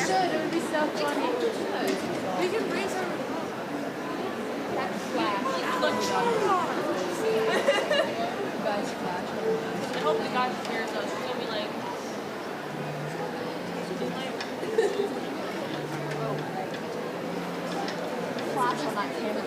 should. It would be so funny. We can raise our flash. Guys, flash. I hope the guy who hears us is gonna be like. Flash on that camera.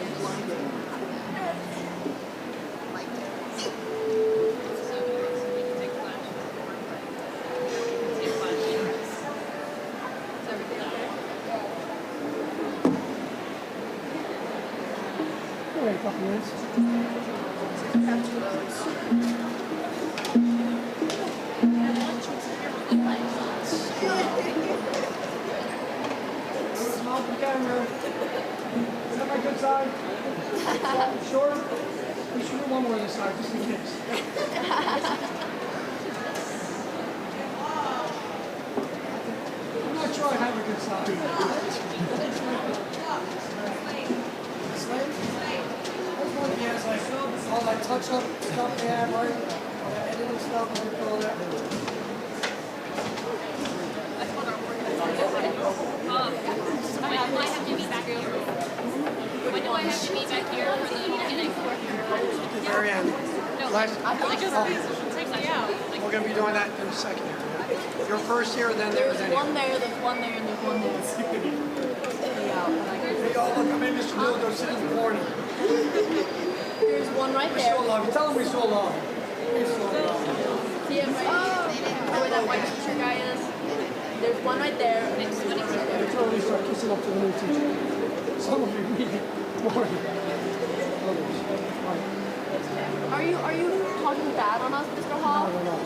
Wait a couple minutes. Off the camera. Is that my good side? Sure? We should do one more this side, just in case. I'm not sure I have a good side. He has like all that touch-up stuff they have, right? All that editing stuff, what do you call that? When do I have to be back here? When do I have to be back here for the beginning? The very end. No, Last, take me out. we're going to be doing that in a second here. You're first here, then there, then One there, there's one there, and there's one there. Hey, y'all, look, I'm in Mr. Bill, go sit in the corner. There's one right We're there. so long. Tell him we're so long. We're so long. See him right where that white t-shirt guy is? There's one right there. And there's one right there. Totally start kissing up to the new teacher. Some of you need it more than others. Right. Are you talking bad on us, Mr. Hall? No.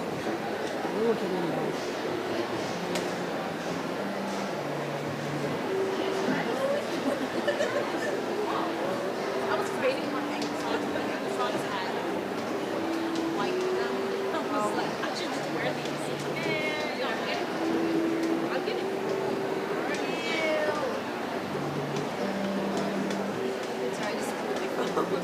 We're looking at it. I was debating one thing. The song's had white in them. I was like, I should just wear these. And you know, I'm getting sorry, I just put my phone.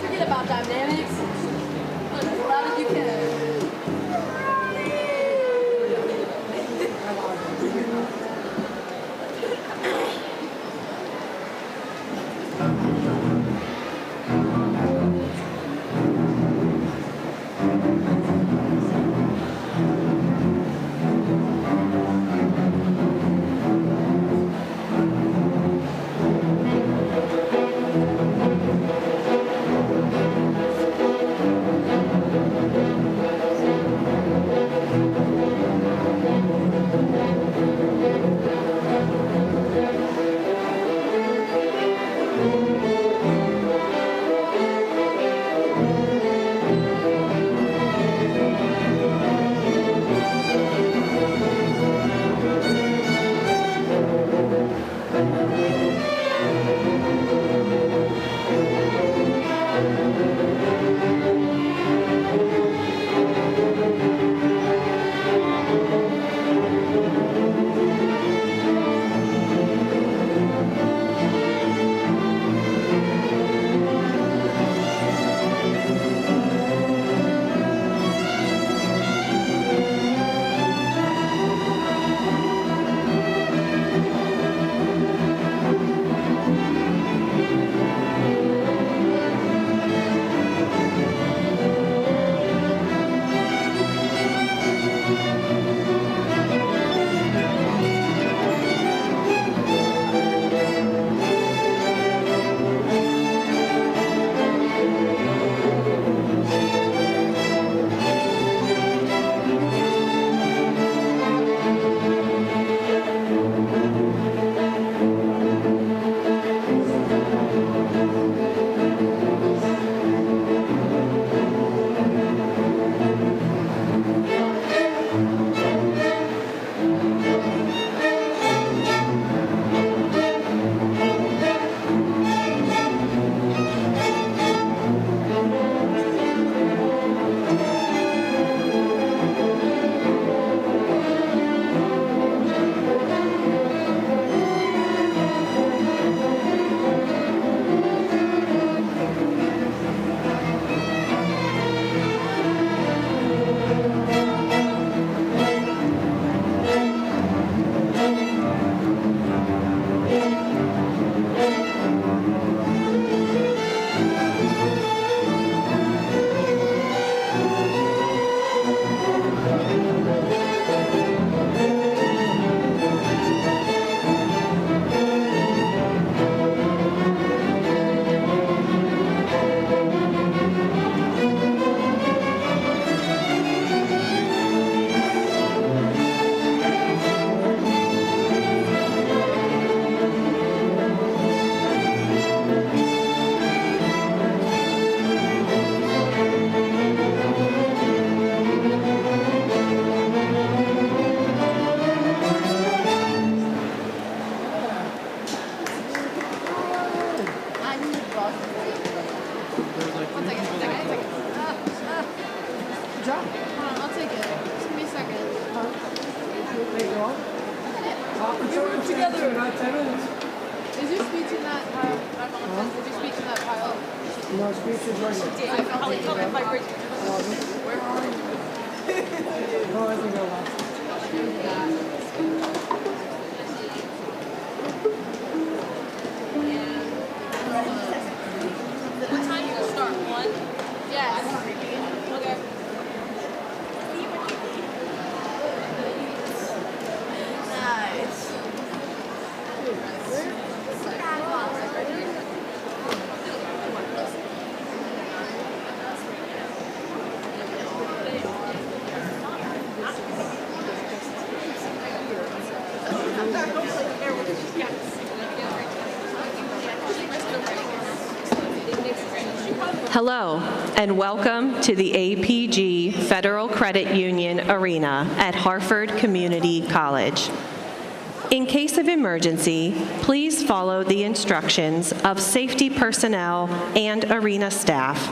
Forget about dynamics. Look as loud as you can. 10 minutes. Is your speech in that pile? My mom says, is your speech in that pile? No, speech is right here. I'll come in my bridge. Where are you? No, I think I'll What time you gonna start? 1? Yes. Okay. Nice. Hello, and welcome to the APG Federal Credit Union Arena at Harford Community College. In case of emergency, please follow the instructions of safety personnel and arena staff,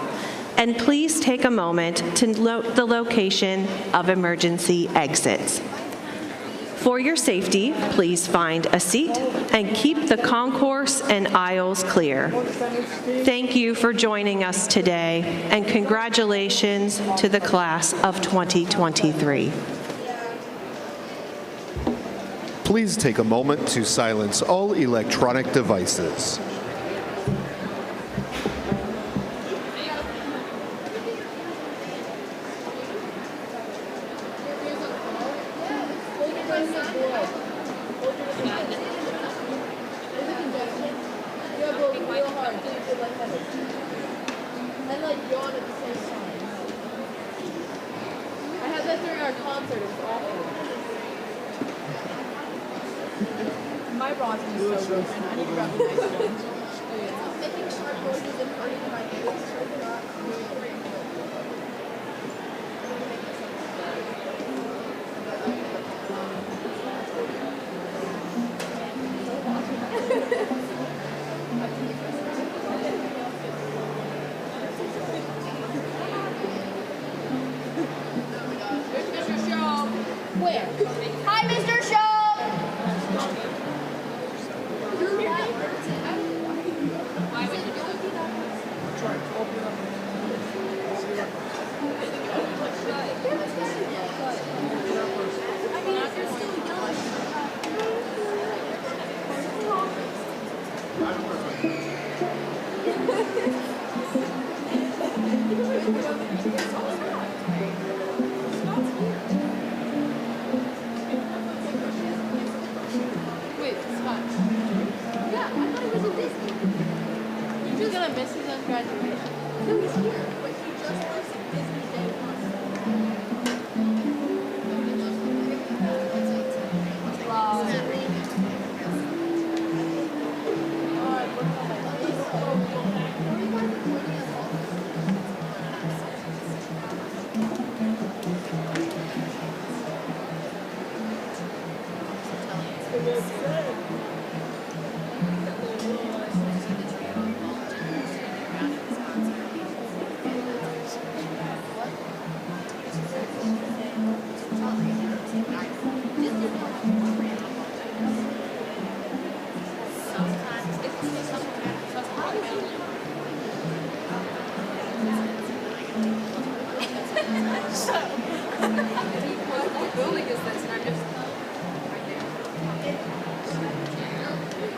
and please take a moment to note the location of emergency exits. For your safety, please find a seat and keep the concourse and aisles clear. Thank you for joining us today, and congratulations to the class of 2023. Please take a moment to silence all electronic devices. And like yawn at the same time. I had that during our concert. It was awful. My bronze is so broken. I need to grab a nice one. Making sharp noises and hurting my ears. Where? Hi, Mr. Shaw! Wait, Scott. Yeah, I thought he was in Disney. You're just gonna miss his own graduation. No, he's here, but he just was in Disney day one.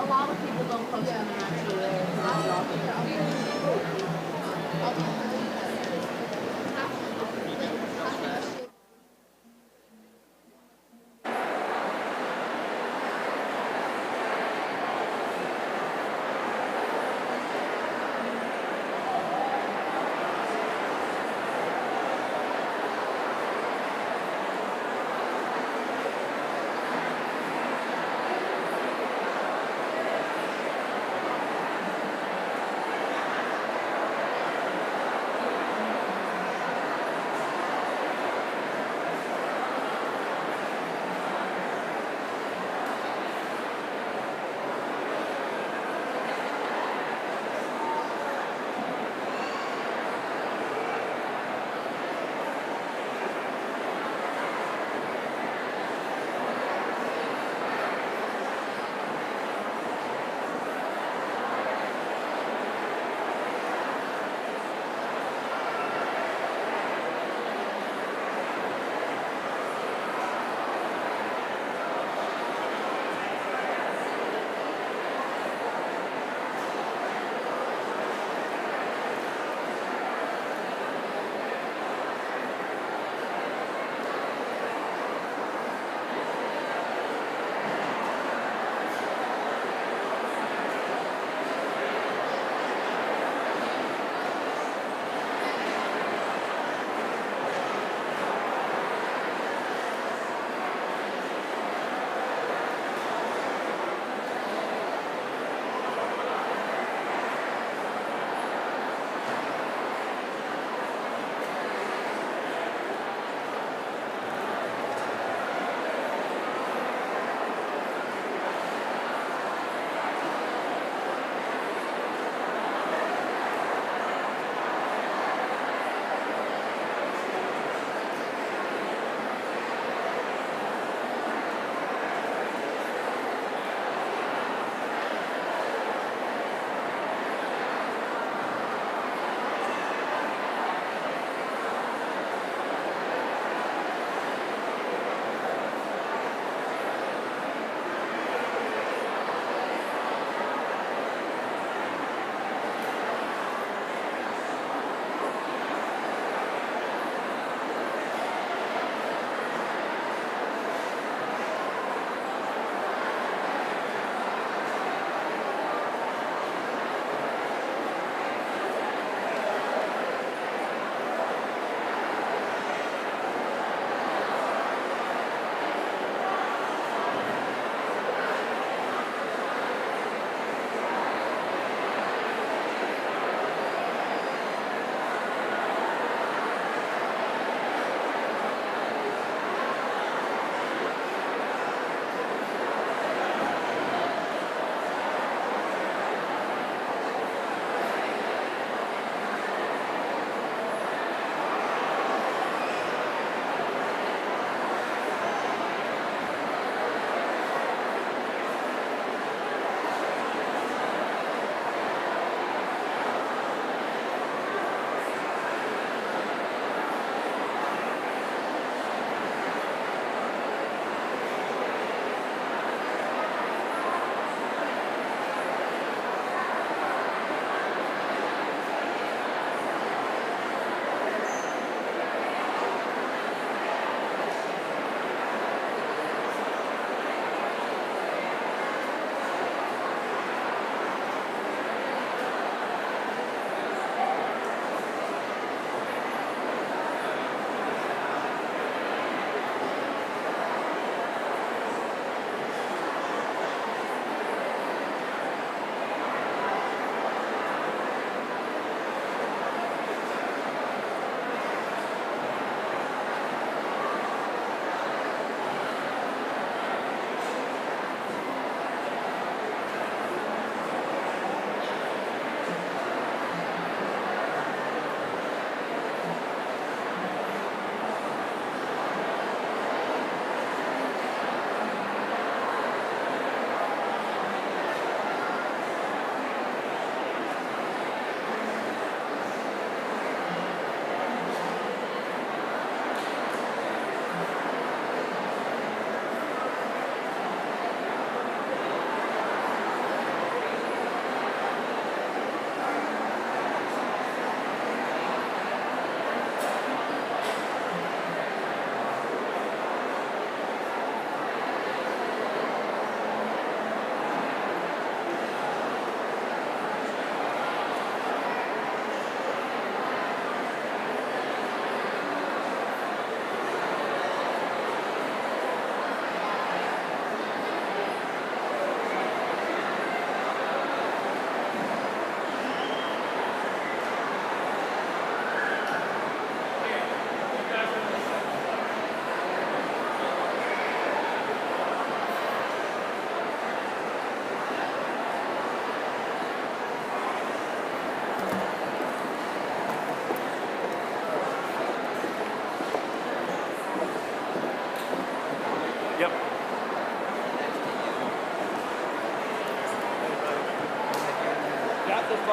A lot of people don't post them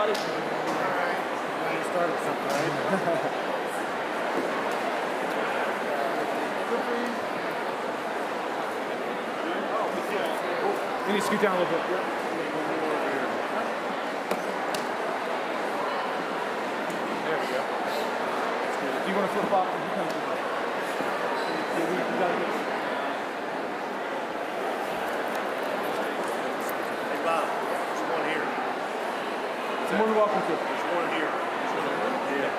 buddy. All right. You started something, right? You need to scoot down a little bit. There we go. Do you want to flip flop? You come to me. You gotta get. Hey Bob, there's one here. You're more than welcome to. There's one here. Yeah.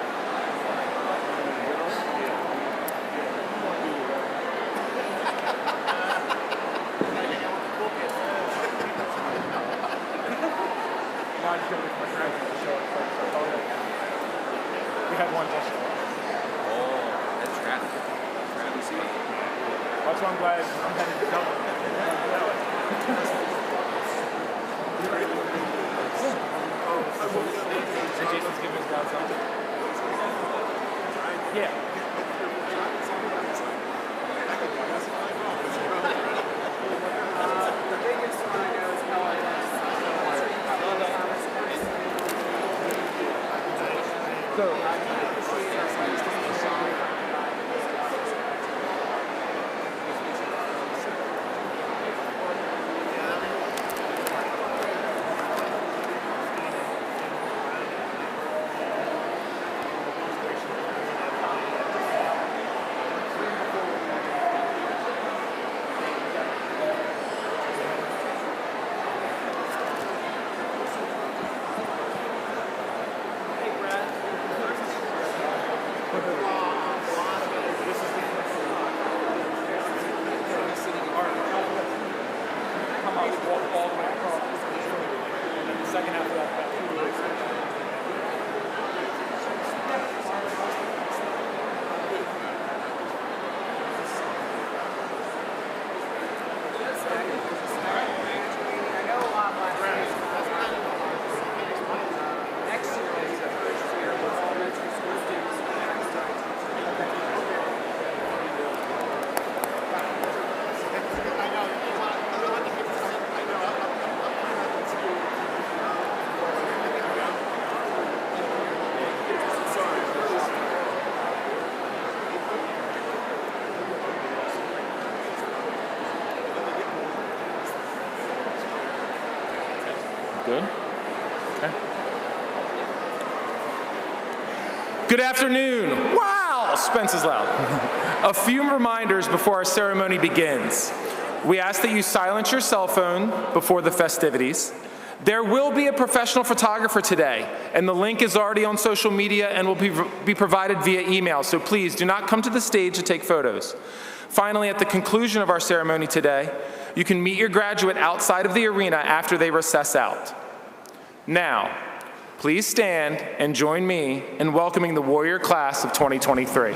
We had one just. Oh, that's Travis. Travis. That's why I'm glad I'm headed to Dublin. And Jason's giving his guys something. Yeah. The biggest one I know is LIS. Good. Okay. Good afternoon. Wow, Spence is loud. A few reminders before our ceremony begins. We ask that you silence your cell phone before the festivities. There will be a professional photographer today, and the link is already on social media and will be provided via email, so please do not come to the stage to take photos. Finally, at the conclusion of our ceremony today, you can meet your graduate outside of the arena after they recess out. Now, please stand and join me in welcoming the Warrior Class of 2023.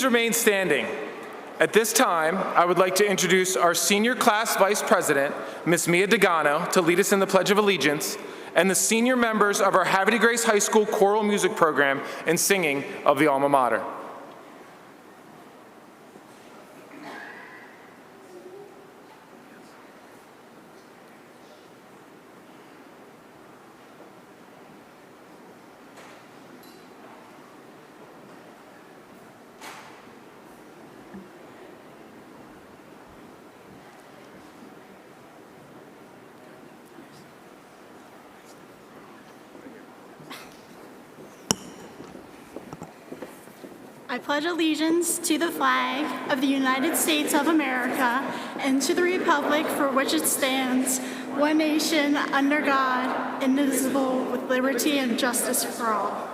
remain standing. At this time, I would like to introduce our Senior Class Vice President, Ms. Mia Degano, to lead us in the Pledge of Allegiance, and the senior members of our Havre Grace High School Choral Music Program in singing of the Alma Mater. I pledge allegiance to the flag of the United States of America and to the republic for which it stands, one nation, under God, indivisible, with liberty and justice for all.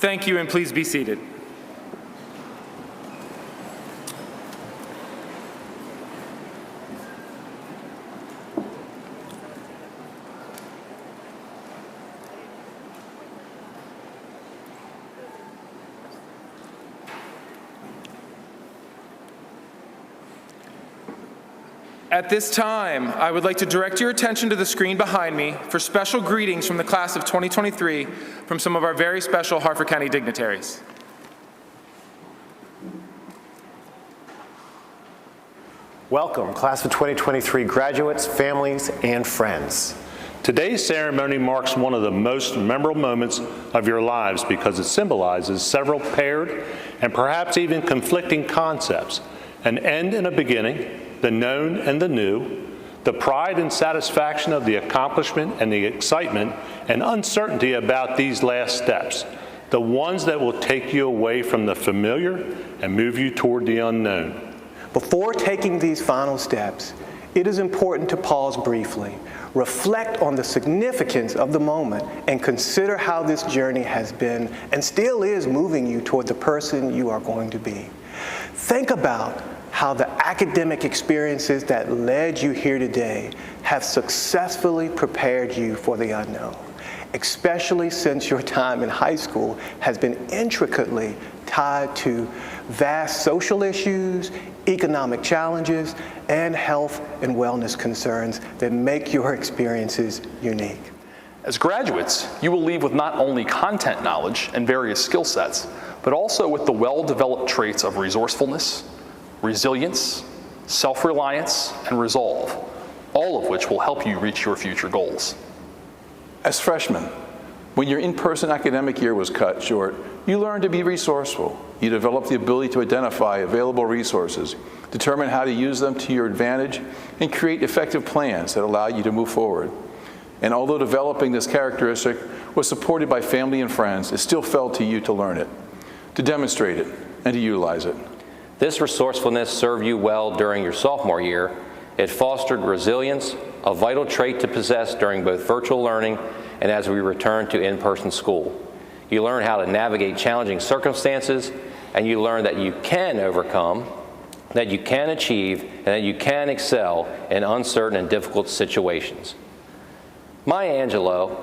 Thank you, and please be seated. At this time, I would like to direct your attention to the screen behind me for special greetings from the class of 2023 from some of our very special Harford County dignitaries. Welcome, class of 2023 graduates, families, and friends. Today's ceremony marks one of the most memorable moments of your lives because it symbolizes several paired and perhaps even conflicting concepts: an end and a beginning, the known and the new, the pride and satisfaction of the accomplishment and the excitement and uncertainty about these last steps, the ones that will take you away from the familiar and move you toward the unknown. Before taking these final steps, it is important to pause briefly, reflect on the significance of the moment and consider how this journey has been and still is moving you toward the person you are going to be. Think about how the academic experiences that led you here today have successfully prepared you for the unknown, especially since your time in high school has been intricately tied to vast social issues, economic challenges, and health and wellness concerns that make your experiences unique. As graduates, you will leave with not only content knowledge and various skill sets, but also with the well-developed traits of resourcefulness, resilience, self-reliance, and resolve, all of which will help you reach your future goals. As freshmen, when your in-person academic year was cut short, you learned to be resourceful. You developed the ability to identify available resources, determine how to use them to your advantage, and create effective plans that allow you to move forward. And although developing this characteristic was supported by family and friends, it still fell to you to learn it, to demonstrate it, and to utilize it. This resourcefulness served you well during your sophomore year. It fostered resilience, a vital trait to possess during both virtual learning and as we return to in-person school. You learn how to navigate challenging circumstances, and you learn that you can overcome, that you can achieve, and that you can excel in uncertain and difficult situations. Maya Angelou,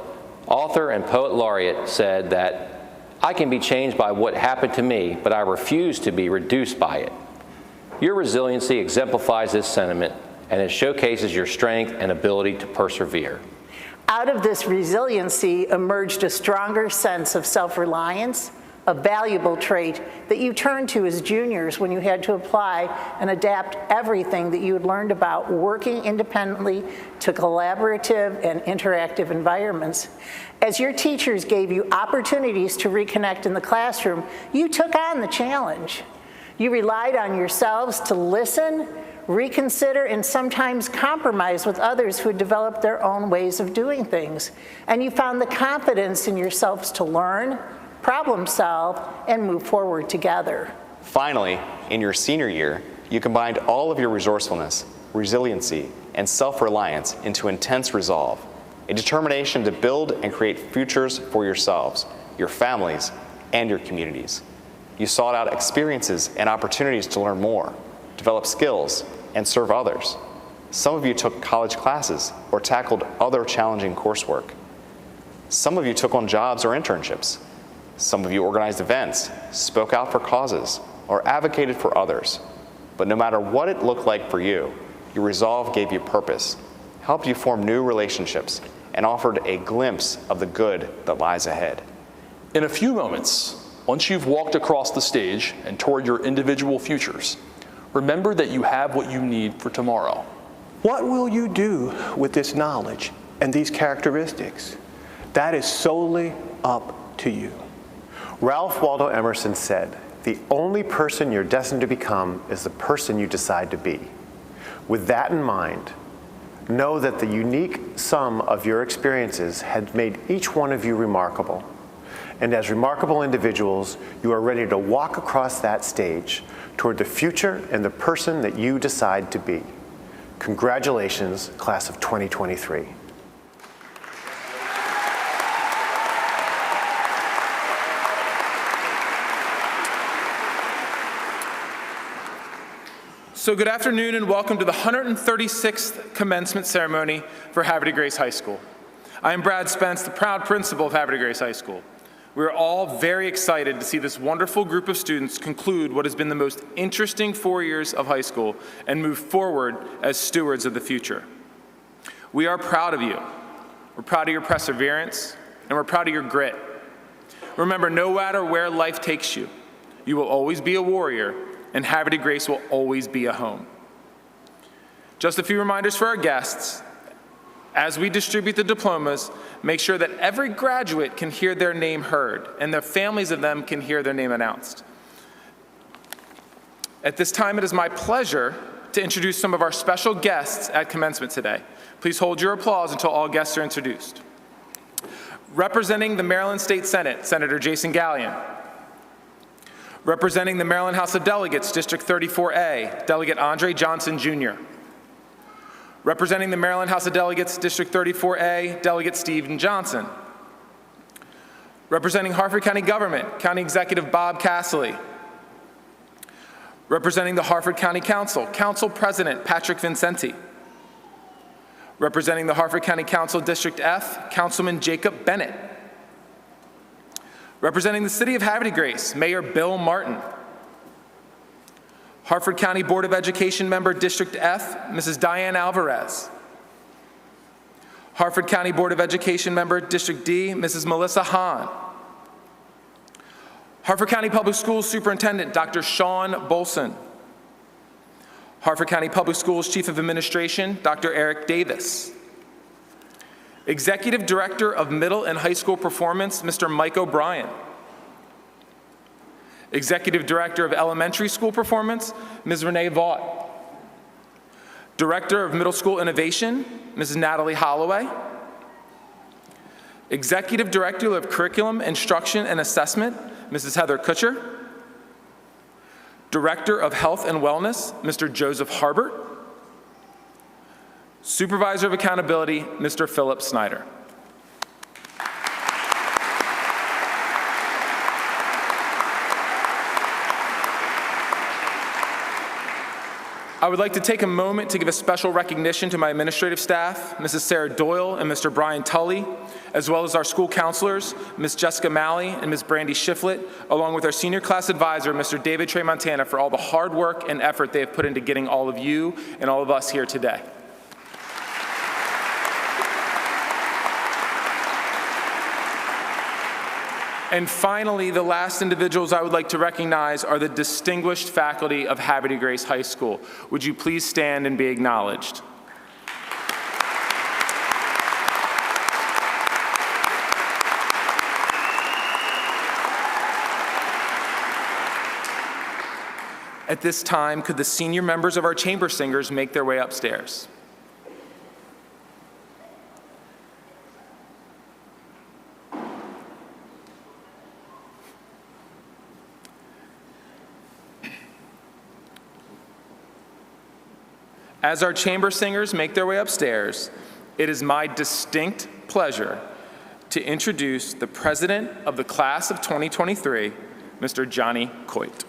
author and poet laureate, said that I can be changed by what happened to me, but I refuse to be reduced by it. Your resiliency exemplifies this sentiment, and it showcases your strength and ability to persevere. Out of this resiliency emerged a stronger sense of self-reliance, a valuable trait that you turned to as juniors when you had to apply and adapt everything that you had learned about working independently to collaborative and interactive environments. As your teachers gave you opportunities to reconnect in the classroom, you took on the challenge. You relied on yourselves to listen, reconsider, and sometimes compromise with others who had developed their own ways of doing things. And you found the confidence in yourselves to learn, problem solve, and move forward together. Finally, in your senior year, you combined all of your resourcefulness, resiliency, and self-reliance into intense resolve, a determination to build and create futures for yourselves, your families, and your communities. You sought out experiences and opportunities to learn more, develop skills, and serve others. Some of you took college classes or tackled other challenging coursework. Some of you took on jobs or internships. Some of you organized events, spoke out for causes, or advocated for others. But no matter what it looked like for you, your resolve gave you purpose, helped you form new relationships, and offered a glimpse of the good that lies ahead. In a few moments, once you've walked across the stage and toward your individual futures, remember that you have what you need for tomorrow. What will you do with this knowledge and these characteristics? That is solely up to you. Ralph Waldo Emerson said, "The only person you're destined to become is the person you decide to be." With that in mind, know that the unique sum of your experiences has made each one of you remarkable. And as remarkable individuals, you are ready to walk across that stage toward the future and the person that you decide to be. Congratulations, class of 2023. So good afternoon and welcome to the 136th commencement ceremony for Havre de Grace High School. I am Brad Spence, the proud principal of Havre de Grace High School. We are all very excited to see this wonderful group of students conclude what has been the most interesting 4 years of high school and move forward as stewards of the future. We are proud of you. We're proud of your perseverance, and we're proud of your grit. Remember, no matter where life takes you, you will always be a warrior, and Havre de Grace will always be a home. Just a few reminders for our guests. As we distribute the diplomas, make sure that every graduate can hear their name heard and the families of them can hear their name announced. At this time, it is my pleasure to introduce some of our special guests at commencement today. Please hold your applause until all guests are introduced. Representing the Maryland State Senate, Senator Jason Gallion. Representing the Maryland House of Delegates, District 34A, Delegate Andre Johnson, Jr. Representing the Maryland House of Delegates, District 34A, Delegate Stephen Johnson. Representing Harford County Government, County Executive Bob Casserly. Representing the Harford County Council, Council President Patrick Vincenti. Representing the Harford County Council District F, Councilman Jacob Bennett. Representing the City of Havre de Grace, Mayor Bill Martin. Harford County Board of Education Member District F, Mrs. Diane Alvarez. Harford County Board of Education Member District D, Mrs. Melissa Hahn. Harford County Public Schools Superintendent Dr. Sean Bolson. Harford County Public Schools Chief of Administration Dr. Eric Davis. Executive Director of Middle and High School Performance Mr. Mike O'Brien. Executive Director of Elementary School Performance Ms. Renee Vaught. Director of Middle School Innovation Mrs. Natalie Holloway. Executive Director of Curriculum, Instruction, and Assessment Mrs. Heather Kutcher. Director of Health and Wellness Mr. Joseph Harbert. Supervisor of Accountability Mr. Philip Snyder. I would like to take a moment to give a special recognition to my administrative staff, Mrs. Sarah Doyle and Mr. Brian Tully, as well as our school counselors, Ms. Jessica Malley and Ms. Brandy Shiflett, along with our senior class advisor, Mr. David Tremontana, for all the hard work and effort they have put into getting all of you and all of us here today. And finally, the last individuals I would like to recognize are the distinguished faculty of Havre de Grace High School. Would you please stand and be acknowledged? At this time, could the senior members of our chamber singers make their way upstairs? As our chamber singers make their way upstairs, it is my distinct pleasure to introduce the president of the class of 2023, Mr. Johnny Coit.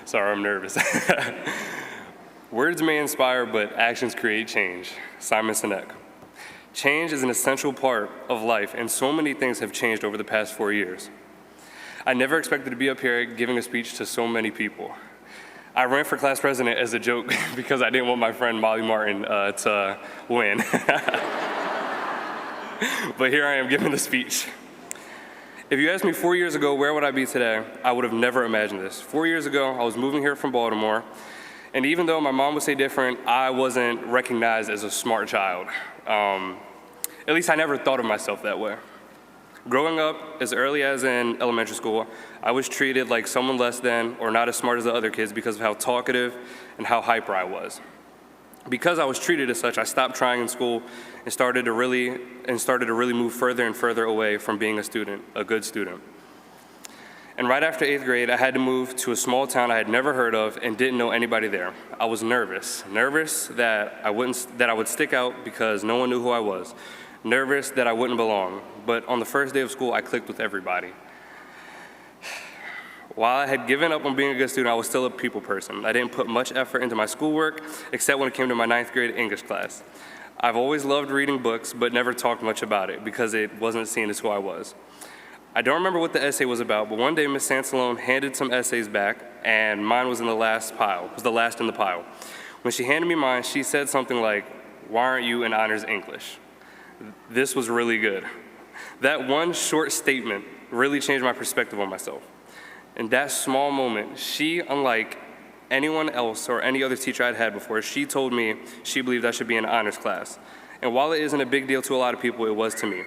Sorry, I'm nervous. Words may inspire, but actions create change. Simon Sinek. Change is an essential part of life, and so many things have changed over the past 4 years. I never expected to be up here giving a speech to so many people. I ran for class president as a joke because I didn't want my friend Molly Martin to win. But here I am giving the speech. If you asked me 4 years ago, where would I be today, I would have never imagined this. 4 years ago, I was moving here from Baltimore, and even though my mom would say different, I wasn't recognized as a smart child. At least I never thought of myself that way. Growing up, as early as in elementary school, I was treated like someone less than or not as smart as the other kids because of how talkative and how hyper I was. Because I was treated as such, I stopped trying in school and started to really move further and further away from being a student, a good student. And right after 8th grade, I had to move to a small town I had never heard of and didn't know anybody there. I was nervous that I would stick out because no one knew who I was, nervous that I wouldn't belong. But on the first day of school, I clicked with everybody. While I had given up on being a good student, I was still a people person. I didn't put much effort into my schoolwork, except when it came to my 9th grade English class. I've always loved reading books, but never talked much about it because it wasn't seen as who I was. I don't remember what the essay was about, but one day Miss Sansalone handed some essays back, and mine was in the last in the pile. When she handed me mine, she said something like, "Why aren't you in honors English?" This was really good. That one short statement really changed my perspective on myself. In that small moment, she, unlike anyone else or any other teacher I'd had before, she told me she believed I should be in an honors class. And while it isn't a big deal to a lot of people, it was to me.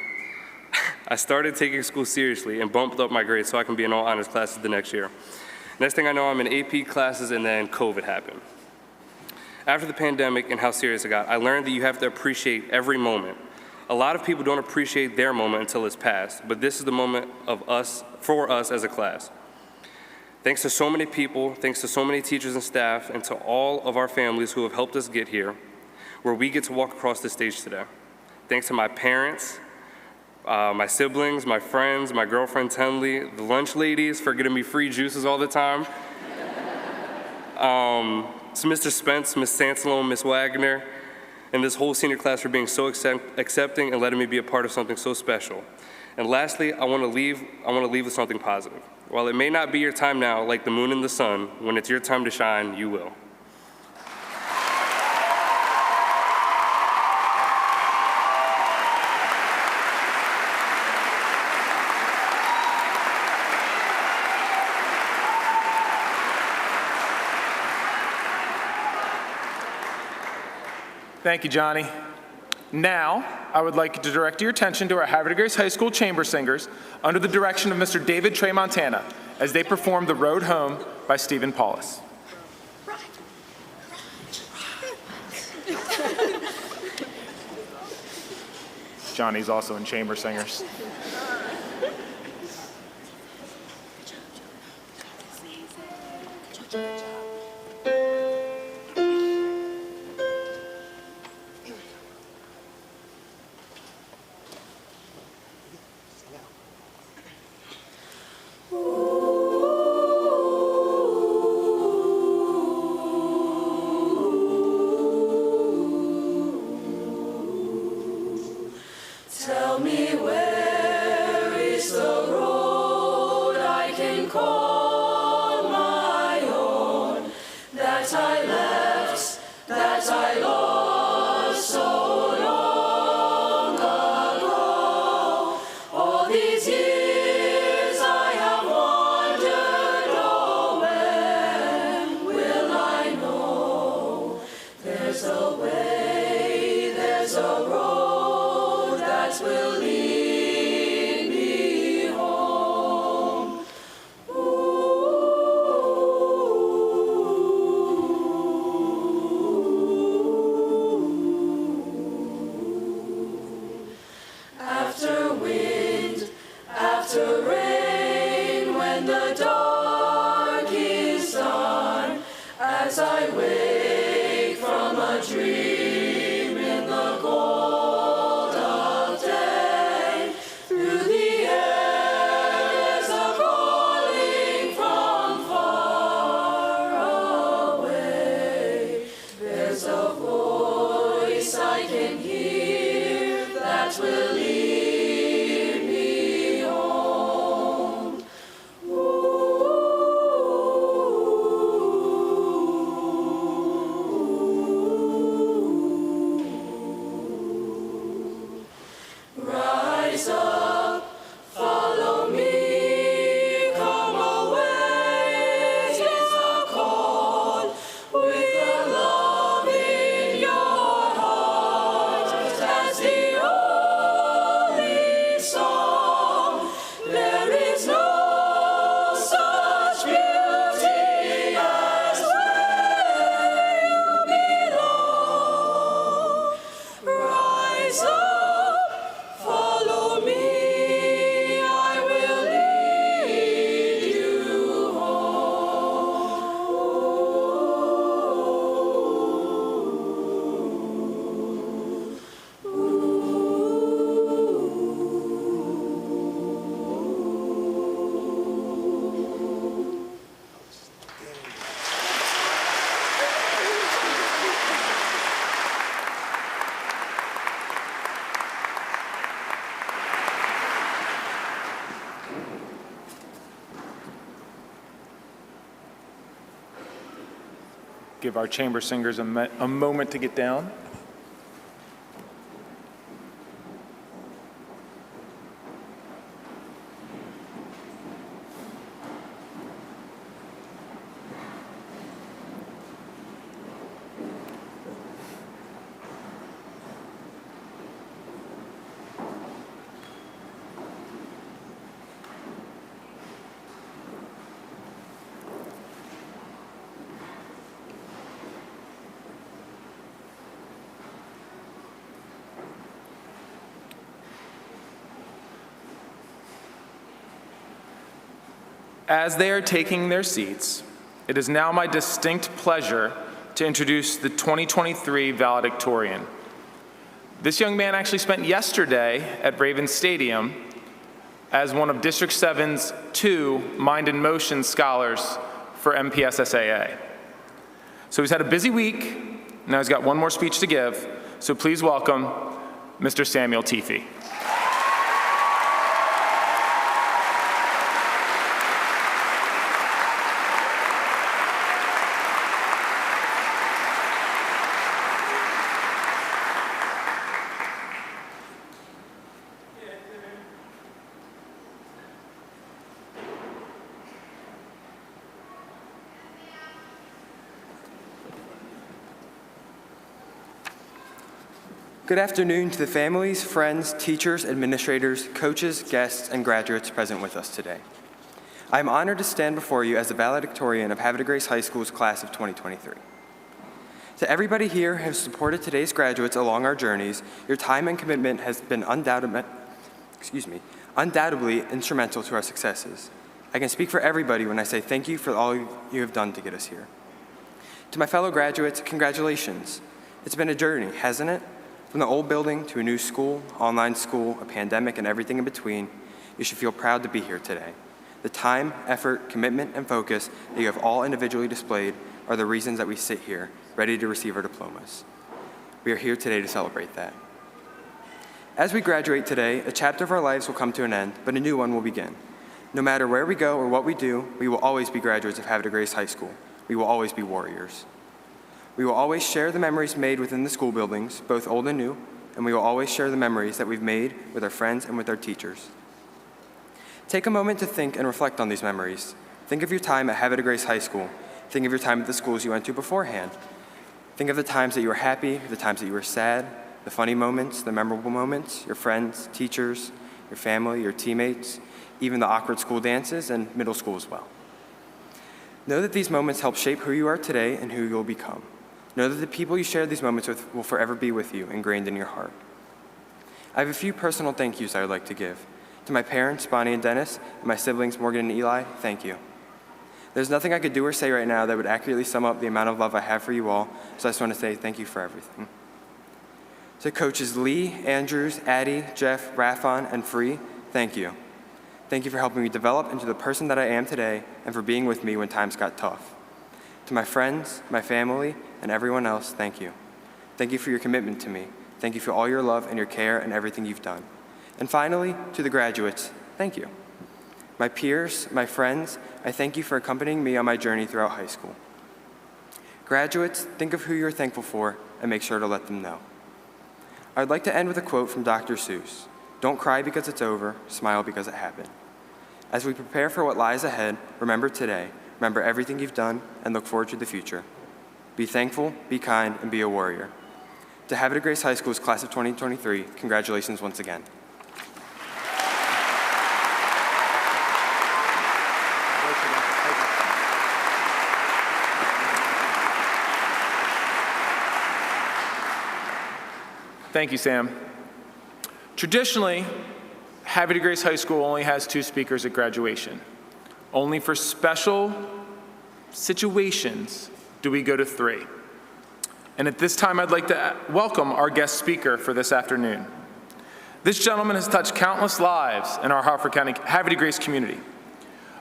I started taking school seriously and bumped up my grades so I can be in all honors classes the next year. Next thing I know, I'm in AP classes, and then COVID happened. After the pandemic and how serious it got, I learned that you have to appreciate every moment. A lot of people don't appreciate their moment until it's past, but this is the moment for us as a class. Thanks to so many people, thanks to so many teachers and staff, and to all of our families who have helped us get here, where we get to walk across the stage today. Thanks to my parents, my siblings, my friends, my girlfriend Tenley, the lunch ladies for getting me free juices all the time. To Mr. Spence, Miss Sansalone, Miss Wagner, and this whole senior class for being so accepting and letting me be a part of something so special. And lastly, I want to leave with something positive. While it may not be your time now, like the moon and the sun, when it's your time to shine, you will. Thank you, Johnny. Now, I would like to direct your attention to our Havre Grace High School Chamber Singers under the direction of Mr. David Tremontana as they perform The Road Home by Stephen Paulus. Johnny's also in Chamber Singers. Tell me where is the road I can call my own, that I left, that I lost so long ago. All these years I have wandered, oh, when will I know? There's a way, there's a road that will lead me home. After wind, after rain, when the dark is done, as I wake from a dream in the gold of day, through the air there's a calling from far away. There's a voice I can hear that will lead me home. Rise up, follow me, come away, is the call, with the love in your heart, as the only song. There is no such beauty as where you belong. Rise up, follow me, I will lead you Give our chamber singers a moment to get down. As they are taking their seats, it is now my distinct pleasure to introduce the 2023 Valedictorian. This young man actually spent yesterday at Ravens Stadium as one of District 7's 2 Mind in Motion scholars for MPSSAA. So he's had a busy week, now he's got one more speech to give, so please welcome Mr. Samuel Teefee. Good afternoon to the families, friends, teachers, administrators, coaches, guests, and graduates present with us today. I am honored to stand before you as the valedictorian of Havre de Grace High School's class of 2023. To everybody here who has supported today's graduates along our journeys, your time and commitment has been undoubtedly instrumental to our successes. I can speak for everybody when I say thank you for all you have done to get us here. To my fellow graduates, congratulations. It's been a journey, hasn't it? From the old building to a new school, online school, a pandemic, and everything in between, you should feel proud to be here today. The time, effort, commitment, and focus that you have all individually displayed are the reasons that we sit here, ready to receive our diplomas. We are here today to celebrate that. As we graduate today, a chapter of our lives will come to an end, but a new one will begin. No matter where we go or what we do, we will always be graduates of Havre de Grace High School. We will always be warriors. We will always share the memories made within the school buildings, both old and new, and we will always share the memories that we've made with our friends and with our teachers. Take a moment to think and reflect on these memories. Think of your time at Havre de Grace High School. Think of your time at the schools you went to beforehand. Think of the times that you were happy, the times that you were sad, the funny moments, the memorable moments, your friends, teachers, your family, your teammates, even the awkward school dances, and middle school as well. Know that these moments help shape who you are today and who you will become. Know that the people you shared these moments with will forever be with you, ingrained in your heart. I have a few personal thank yous I would like to give. To my parents, Bonnie and Dennis, and my siblings, Morgan and Eli, thank you. There's nothing I could do or say right now that would accurately sum up the amount of love I have for you all, so I just want to say thank you for everything. To coaches Lee, Andrews, Addie, Jeff, Raffon, and Free, thank you. Thank you for helping me develop into the person that I am today and for being with me when times got tough. To my friends, my family, and everyone else, thank you. Thank you for your commitment to me. Thank you for all your love and your care and everything you've done. And finally, to the graduates, thank you. My peers, my friends, I thank you for accompanying me on my journey throughout high school. Graduates, think of who you're thankful for and make sure to let them know. I'd like to end with a quote from Dr. Seuss. Don't cry because it's over, smile because it happened. As we prepare for what lies ahead, remember today, remember everything you've done, and look forward to the future. Be thankful, be kind, and be a warrior. To Havre de Grace High School's class of 2023, congratulations once again. Thank you, Sam. Traditionally, Havre de Grace High School only has 2 speakers at graduation. Only for special situations do we go to 3. And at this time, I'd like to welcome our guest speaker for this afternoon. This gentleman has touched countless lives in our Harford County Havre de Grace community.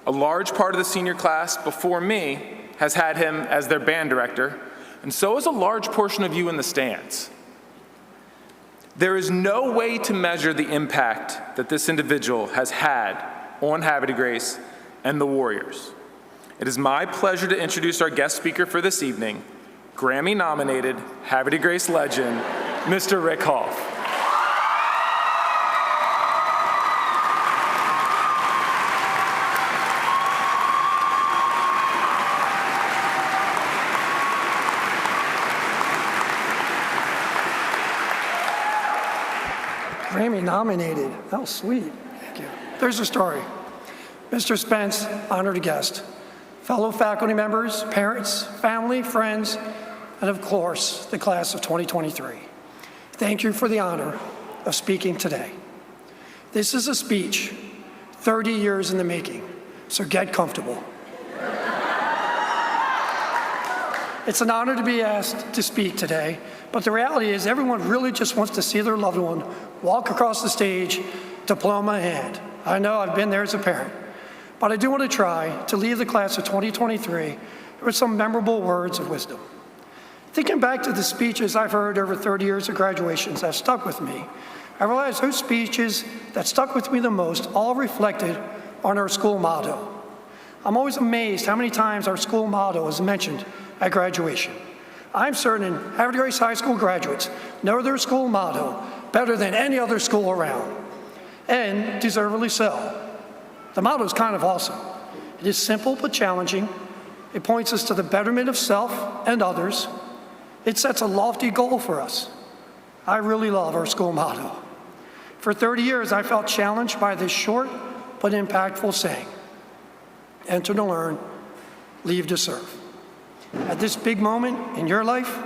A large part of the senior class before me has had him as their band director, and so has a large portion of you in the stands. There is no way to measure the impact that this individual has had on Havre de Grace and the Warriors. It is my pleasure to introduce our guest speaker for this evening, Grammy-nominated Havre de Grace legend, Mr. Rick Hoff. Grammy nominated. That was sweet. Thank you. There's the story. Mr. Spence, honored guest, fellow faculty members, parents, family, friends, and of course, the class of 2023. Thank you for the honor of speaking today. This is a speech 30 years in the making, so get comfortable. It's an honor to be asked to speak today, but the reality is everyone really just wants to see their loved one walk across the stage, diploma in hand. I know I've been there as a parent, but I do want to try to leave the class of 2023 with some memorable words of wisdom. Thinking back to the speeches I've heard over 30 years of graduations that stuck with me, I realized those speeches that stuck with me the most all reflected on our school motto. I'm always amazed how many times our school motto is mentioned at graduation. I'm certain Havre High School graduates know their school motto better than any other school around, and deservedly so. The motto is kind of awesome. It is simple but challenging. It points us to the betterment of self and others. It sets a lofty goal for us. I really love our school motto. For 30 years, I felt challenged by this short but impactful saying: enter to learn, leave to serve. At this big moment in your life,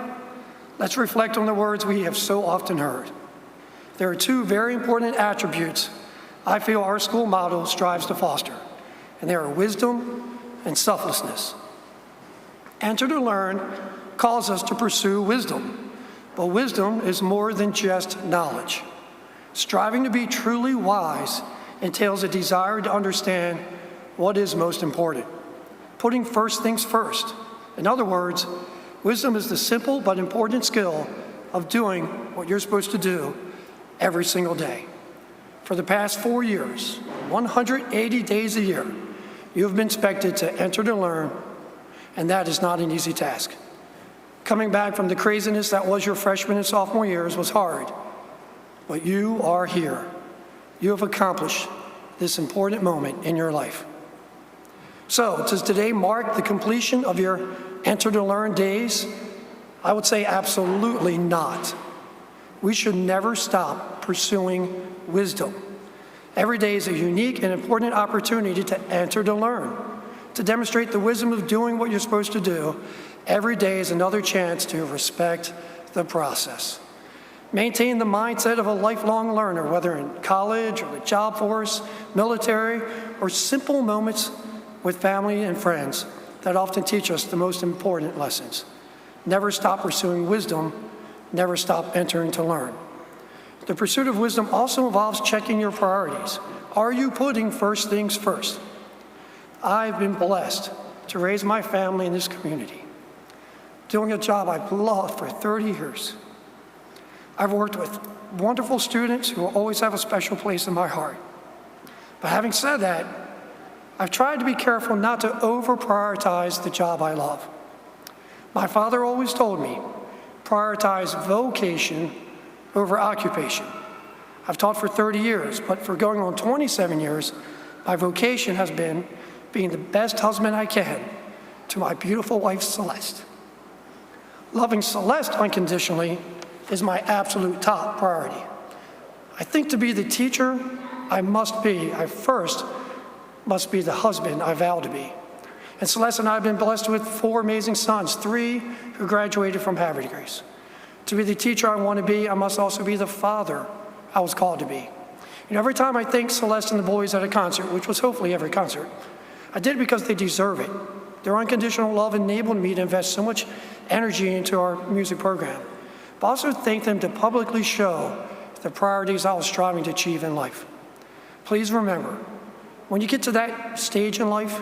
let's reflect on the words we have so often heard. There are two very important attributes I feel our school motto strives to foster, and they are wisdom and selflessness. Enter to learn calls us to pursue wisdom, but wisdom is more than just knowledge. Striving to be truly wise entails a desire to understand what is most important, putting first things first. In other words, wisdom is the simple but important skill of doing what you're supposed to do every single day. For the past 4 years, 180 days a year, you have been expected to enter to learn, and that is not an easy task. Coming back from the craziness that was your freshman and sophomore years was hard, but you are here. You have accomplished this important moment in your life. So, does today mark the completion of your enter to learn days? I would say absolutely not. We should never stop pursuing wisdom. Every day is a unique and important opportunity to enter to learn, to demonstrate the wisdom of doing what you're supposed to do. Every day is another chance to respect the process. Maintain the mindset of a lifelong learner, whether in college or the job force, military, or simple moments with family and friends that often teach us the most important lessons. Never stop pursuing wisdom. Never stop entering to learn. The pursuit of wisdom also involves checking your priorities. Are you putting first things first? I've been blessed to raise my family in this community, doing a job I've loved for 30 years. I've worked with wonderful students who will always have a special place in my heart. But having said that, I've tried to be careful not to over-prioritize the job I love. My father always told me, prioritize vocation over occupation. I've taught for 30 years, but for going on 27 years, my vocation has been being the best husband I can to my beautiful wife, Celeste. Loving Celeste unconditionally is my absolute top priority. I think to be the teacher I first must be the husband I vow to be. And Celeste and I have been blessed with 4 amazing sons, 3 who graduated from Havre degrees. To be the teacher I want to be, I must also be the father I was called to be. You know, every time I thank Celeste and the boys at a concert, which was hopefully every concert, I did it because they deserve it. Their unconditional love enabled me to invest so much energy into our music program. But also thank them to publicly show the priorities I was striving to achieve in life. Please remember, when you get to that stage in life,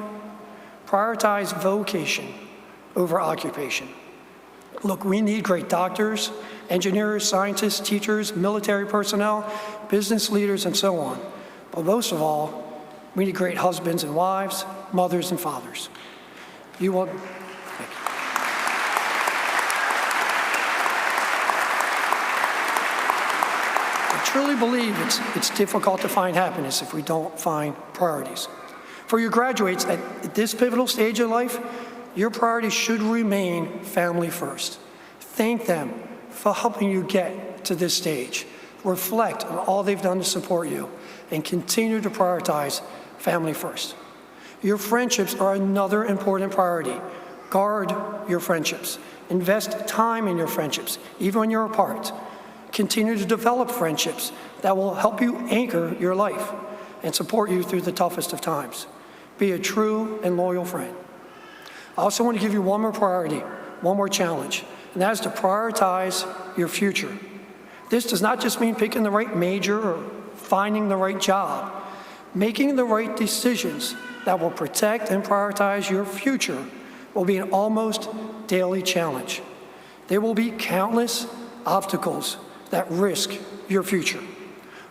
prioritize vocation over occupation. Look, we need great doctors, engineers, scientists, teachers, military personnel, business leaders, and so on. But most of all, we need great husbands and wives, mothers and fathers. You will. Thank you. I truly believe it's difficult to find happiness if we don't find priorities. For your graduates at this pivotal stage of life, your priorities should remain family first. Thank them for helping you get to this stage. Reflect on all they've done to support you and continue to prioritize family first. Your friendships are another important priority. Guard your friendships. Invest time in your friendships, even when you're apart. Continue to develop friendships that will help you anchor your life and support you through the toughest of times. Be a true and loyal friend. I also want to give you one more priority, one more challenge, and that is to prioritize your future. This does not just mean picking the right major or finding the right job. Making the right decisions that will protect and prioritize your future will be an almost daily challenge. There will be countless obstacles that risk your future.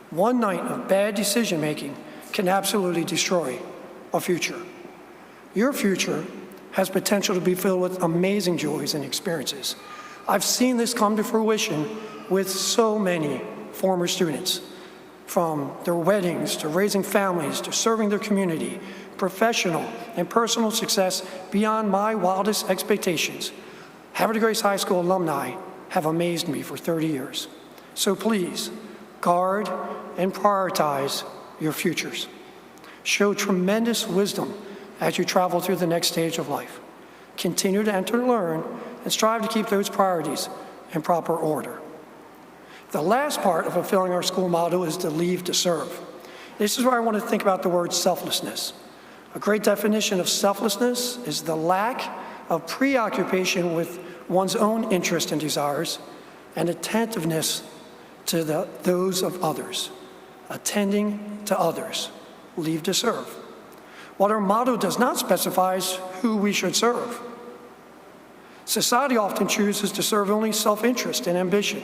One night of bad decision-making can absolutely destroy a future. Your future has potential to be filled with amazing joys and experiences. I've seen this come to fruition with so many former students, from their weddings to raising families to serving their community, professional and personal success beyond my wildest expectations. Havre High School alumni have amazed me for 30 years. So please, guard and prioritize your futures. Show tremendous wisdom as you travel through the next stage of life. Continue to enter and learn, and strive to keep those priorities in proper order. The last part of fulfilling our school motto is to leave to serve. This is where I want to think about the word selflessness. A great definition of selflessness is the lack of preoccupation with one's own interests and desires and attentiveness to those of others. Attending to others. Leave to serve. What our motto does not specify is who we should serve. Society often chooses to serve only self-interest and ambition.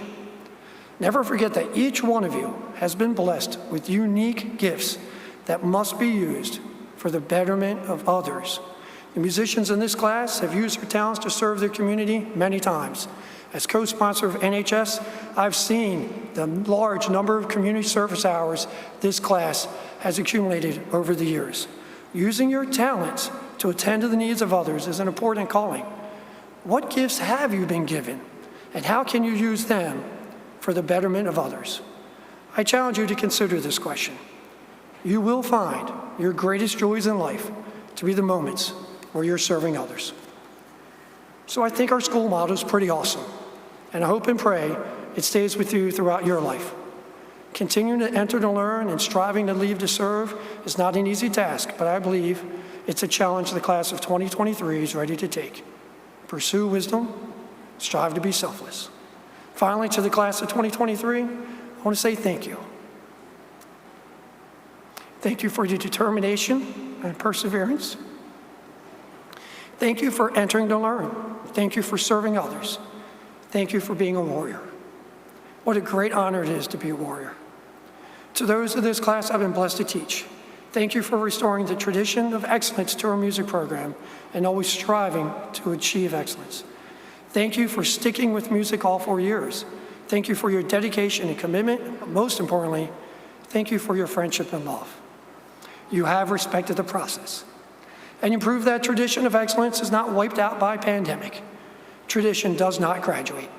Never forget that each one of you has been blessed with unique gifts that must be used for the betterment of others. The musicians in this class have used their talents to serve their community many times. As co-sponsor of NHS, I've seen the large number of community service hours this class has accumulated over the years. Using your talents to attend to the needs of others is an important calling. What gifts have you been given, and how can you use them for the betterment of others? I challenge you to consider this question. You will find your greatest joys in life to be the moments where you're serving others. So I think our school motto is pretty awesome, and I hope and pray it stays with you throughout your life. Continuing to enter to learn and striving to leave to serve is not an easy task, but I believe it's a challenge the class of 2023 is ready to take. Pursue wisdom, strive to be selfless. Finally, to the class of 2023, I want to say thank you. Thank you for your determination and perseverance. Thank you for entering to learn. Thank you for serving others. Thank you for being a warrior. What a great honor it is to be a warrior. To those of this class I've been blessed to teach, thank you for restoring the tradition of excellence to our music program and always striving to achieve excellence. Thank you for sticking with music all 4 years. Thank you for your dedication and commitment. But most importantly, thank you for your friendship and love. You have respected the process. And you prove that tradition of excellence is not wiped out by pandemic. Tradition does not graduate.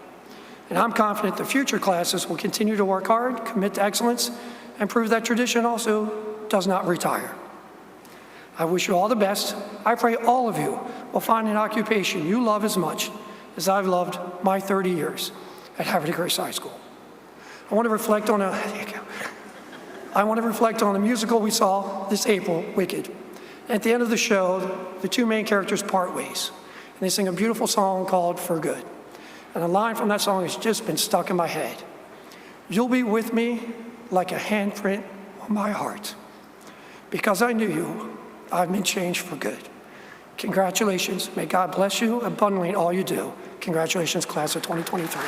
And I'm confident the future classes will continue to work hard, commit to excellence, and prove that tradition also does not retire. I wish you all the best. I pray all of you will find an occupation you love as much as I've loved my 30 years at Havre High School. I want to reflect on the musical we saw this April, Wicked. At the end of the show, the two main characters part ways, and they sing a beautiful song called For Good. And a line from that song has just been stuck in my head. You'll be with me like a handprint on my heart. Because I knew you, I've been changed for good. Congratulations. May God bless you abundantly in all you do. Congratulations, class of 2023.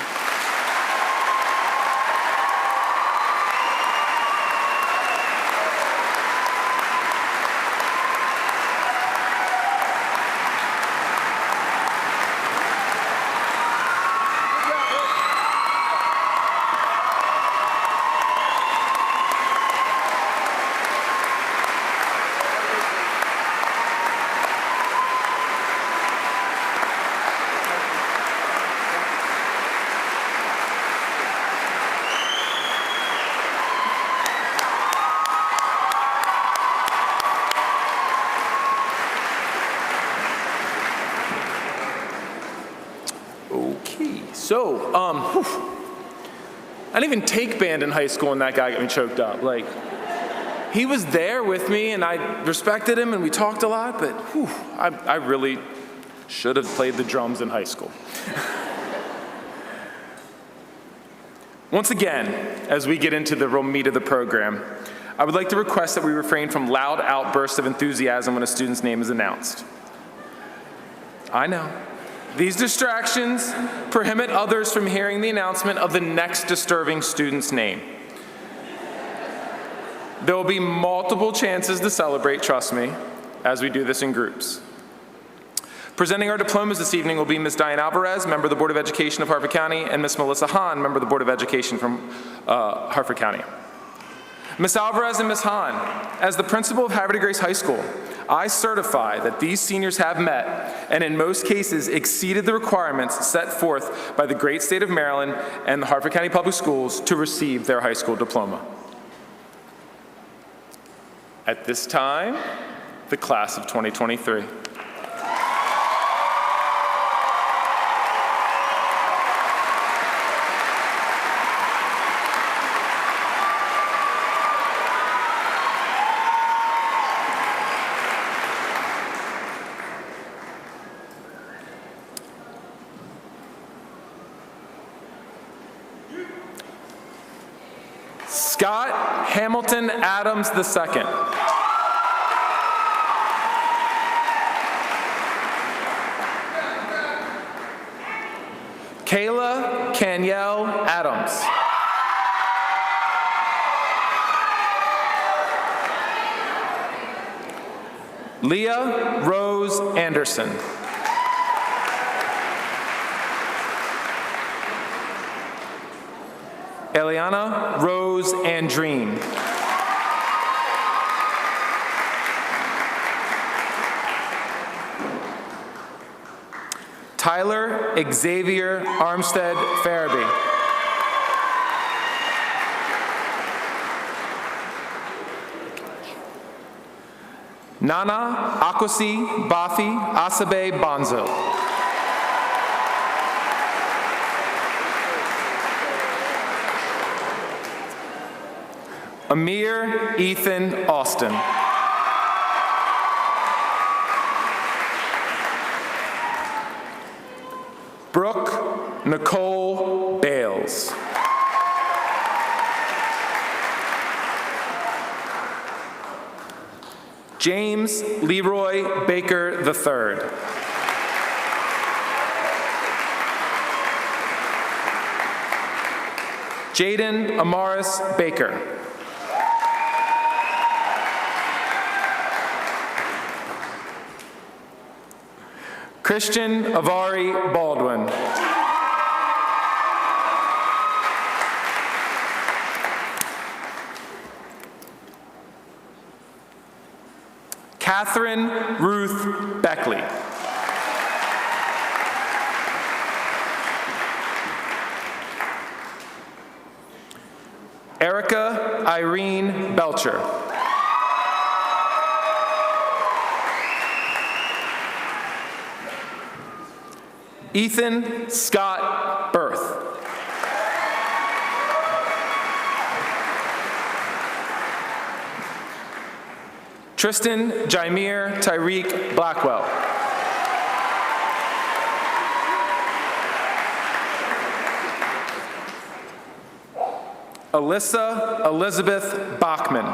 So, I didn't even take band in high school and that guy got me choked up. Like, he was there with me, and I respected him, and we talked a lot, but whew, I really should have played the drums in high school. Once again, as we get into the real meat of the program, I would like to request that we refrain from loud outbursts of enthusiasm when a student's name is announced. I know. These distractions prohibit others from hearing the announcement of the next disturbing student's name. There will be multiple chances to celebrate, trust me, as we do this in groups. Presenting our diplomas this evening will be Ms. Diane Alvarez, member of the Board of Education of Harford County, and Ms. Melissa Hahn, member of the Board of Education from Harford County. Ms. Alvarez and Ms. Hahn, as the principal of Havre de Grace High School, I certify that these seniors have met, and in most cases exceeded the requirements set forth by the great state of Maryland and the Harford County Public Schools to receive their high school diploma. At this time, the class of 2023. Scott Hamilton Adams II. Kayla Caniel Adams. Leah Rose Anderson. Eliana Rose Andreen. Tyler Xavier Armstead Farabee. Nana Akwasi Bafi Asabe Bonzo. Amir Ethan Austin. Brooke Nicole Bales. James Leroy Baker III. Jaden Amaris Baker. Christian Avari Baldwin. Catherine Ruth Beckley. Erica Irene Belcher. Ethan Scott Berth. Tristan Jaimir Tyreek Blackwell. Alyssa Elizabeth Bachman.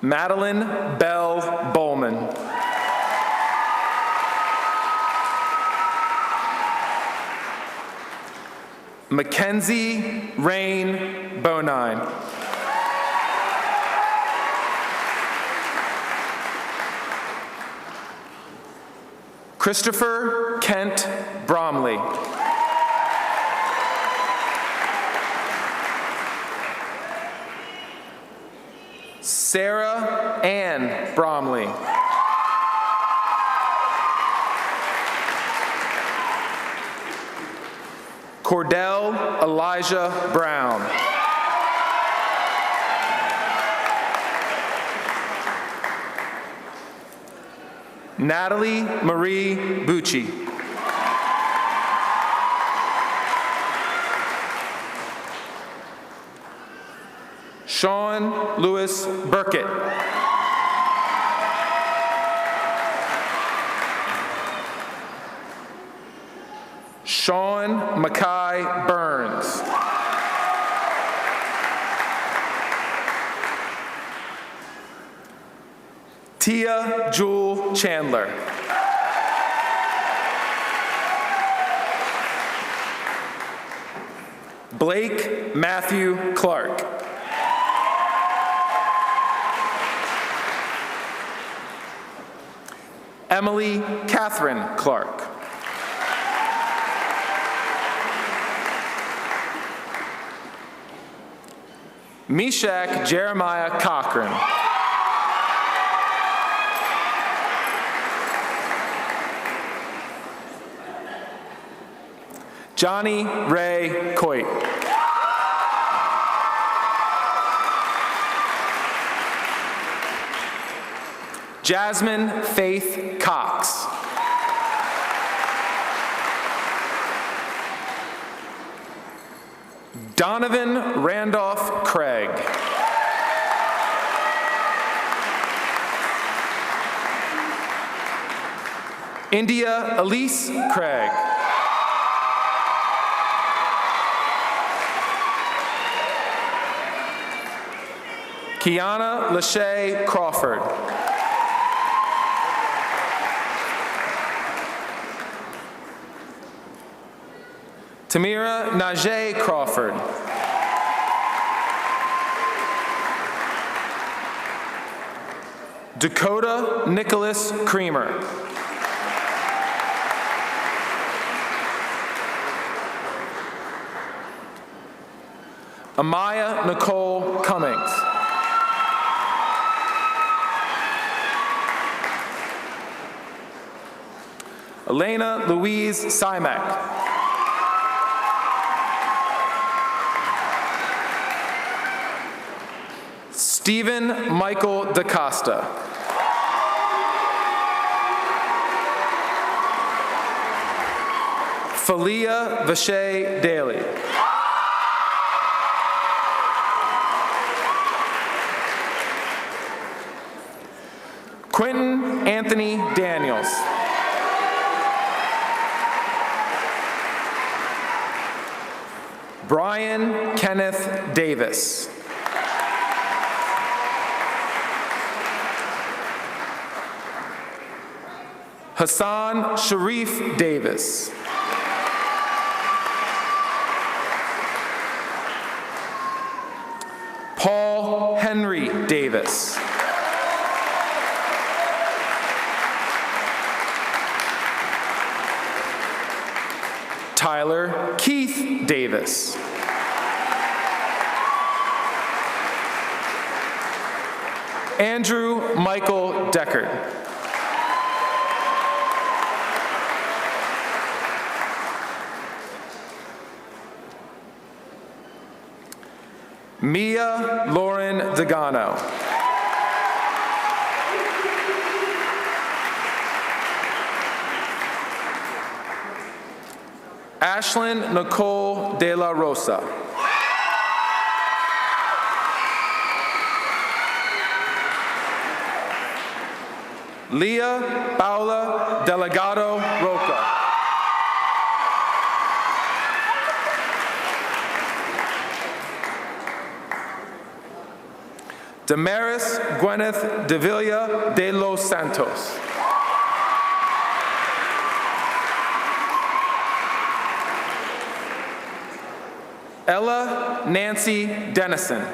Madeline Bell Bowman. Mackenzie Rain Bonine. Christopher Kent Bromley. Sarah Ann Bromley. Cordell Elijah Brown. Natalie Marie Bucci. Sean Lewis Burkett. Sean Mackay Burns. Tia Jewel Chandler. Blake Matthew Clark. Emily Catherine Clark. Meshach Jeremiah Cochran. Johnny Ray Coit. Jasmine Faith Cox. Donovan Randolph Craig. India Elise Craig. Kiana Lachey Crawford. Tamira Najee Crawford. Dakota Nicholas Creamer. Amaya Nicole Cummings. Elena Louise Simek. Stephen Michael DaCosta. Falia Vache Daly. Quentin Anthony Daniels. Brian Kenneth Davis. Hassan Sharif Davis. Paul Henry Davis. Tyler Keith Davis. Andrew Michael Deckard. Mia Lauren Degano. Ashlyn Nicole De La Rosa. Leah Paula Delegado Roca. Damaris Gwyneth Davila de los Santos. Ella Nancy Dennison.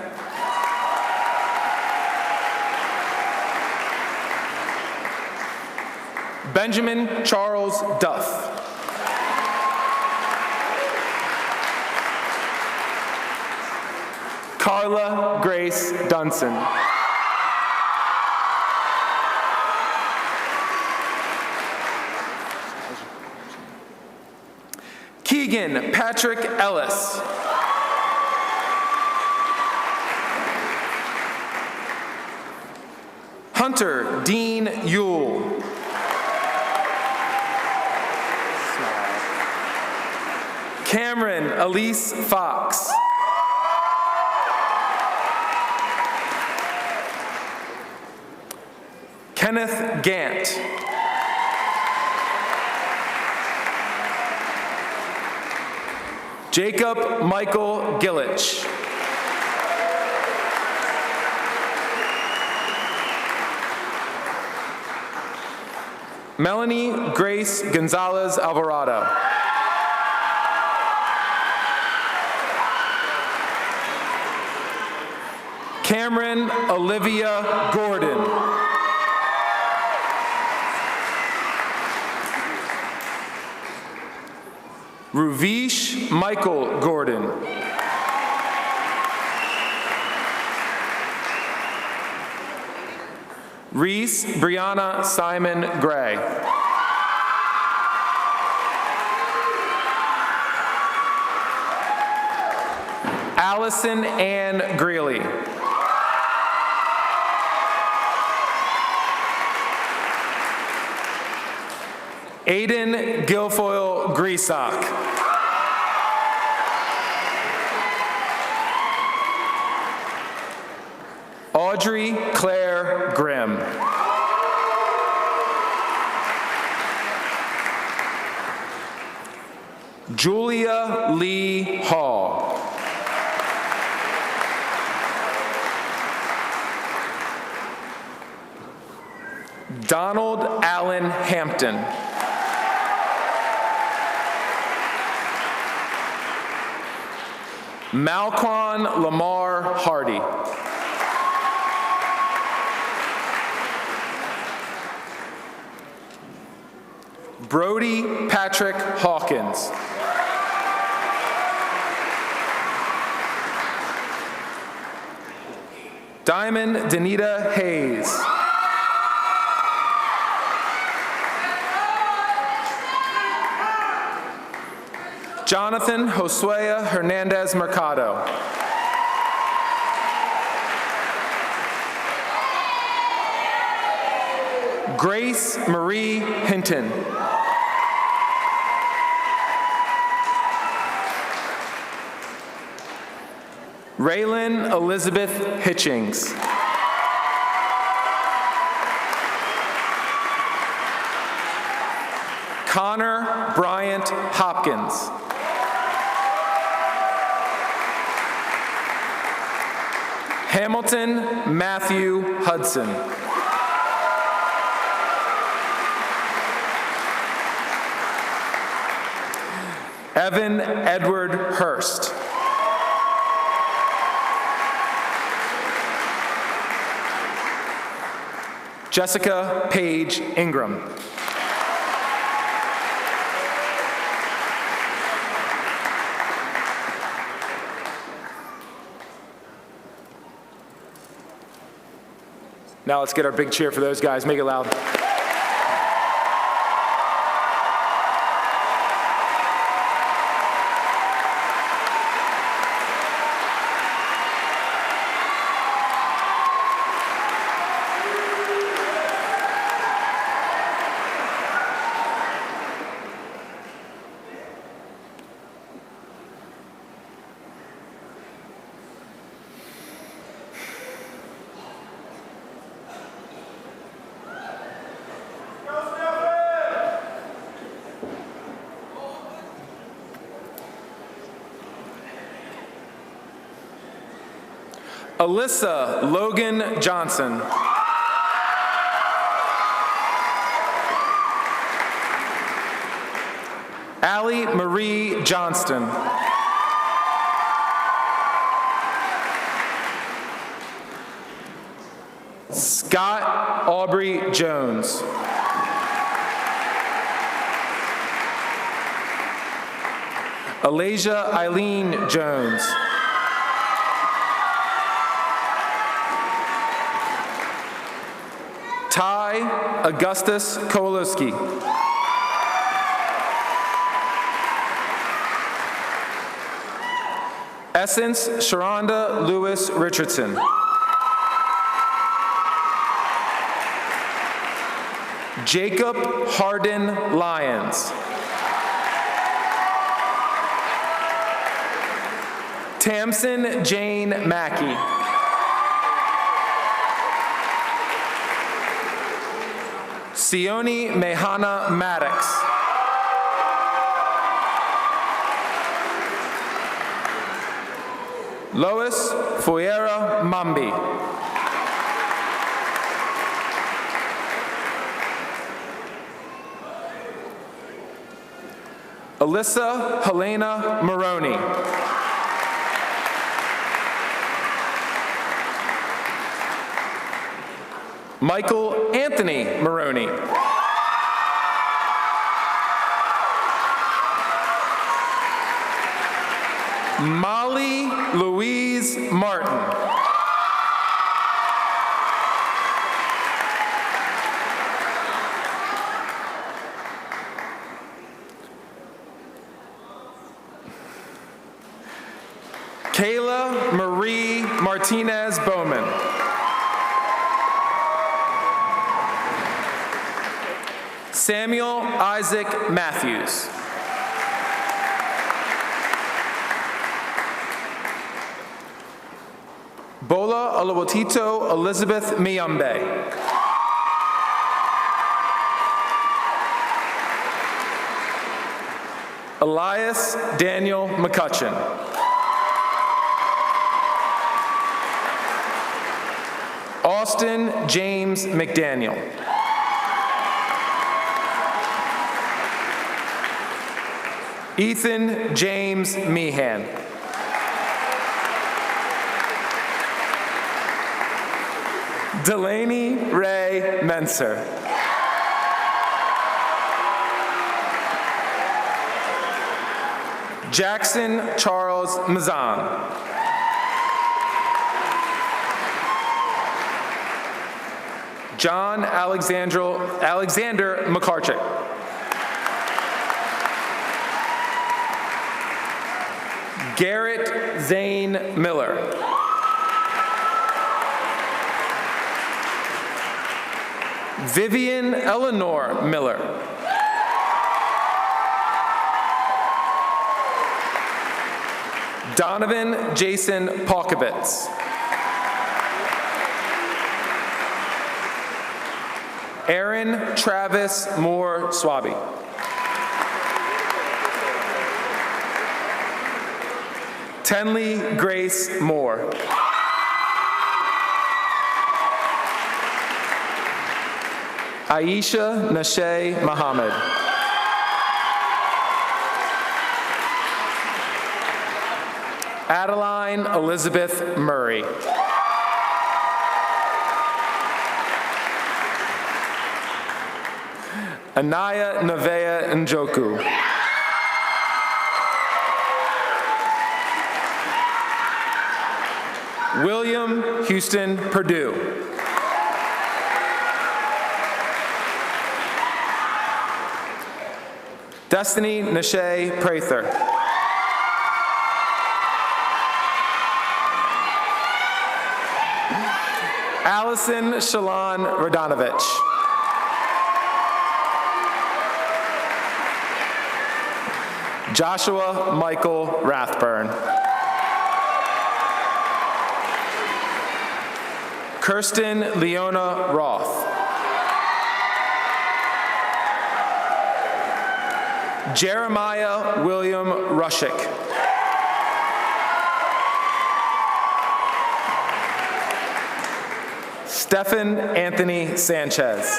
Benjamin Charles Duff. Carla Grace Dunson. Keegan Patrick Ellis. Hunter Dean Yule. Cameron Elise Fox. Kenneth Gant. Jacob Michael Gillich. Melanie Grace Gonzalez Alvarado. Cameron Olivia Gordon. Ruvish Michael Gordon. Reese Brianna Simon Gray. Allison Ann Greeley. Aiden Guilfoyle Greasock. Audrey Claire Grimm. Julia Lee Hall. Donald Allen Hampton. Malquan Lamar Hardy. Brody Patrick Hawkins. Diamond Danita Hayes. Jonathan Josue Hernandez Mercado. Grace Marie Hinton. Raylyn Elizabeth Hitchings. Connor Bryant Hopkins. Hamilton Matthew Hudson. Evan Edward Hurst. Jessica Paige Ingram. Now let's get our big cheer for those guys. Make it loud. Alyssa Logan Johnson. Allie Marie Johnston. Scott Aubrey Jones. Alasia Eileen Jones. Ty Augustus Kowalski. Essence Sharonda Lewis Richardson. Jacob Hardin Lyons. Tamsin Jane Mackey. Sione Mehana Maddox. Lois Fuera Mambi. Alyssa Helena Maroney. Michael Anthony Maroney. Molly Louise Martin. Kayla Marie Martinez Bowman. Samuel Isaac Matthews. Bola Olawotito Elizabeth Miyambe. Elias Daniel McCutcheon. Austin James McDaniel. Ethan James Meehan. Delaney Ray Menser. Jackson Charles Mazan. John Alexander McCarchick. Garrett Zane Miller. Vivian Eleanor Miller. Donovan Jason Palkovitz. Aaron Travis Moore Swaby. Tenley Grace Moore. Aisha Nashe Muhammad. Adeline Elizabeth Murray. Anaya Nevea Njoku. William Houston Perdue. Destiny Nashe Prather. Allison Shalon Radonovich. Joshua Michael Rathburn. Kirsten Leona Roth. Jeremiah William Rushick. Stephen Anthony Sanchez.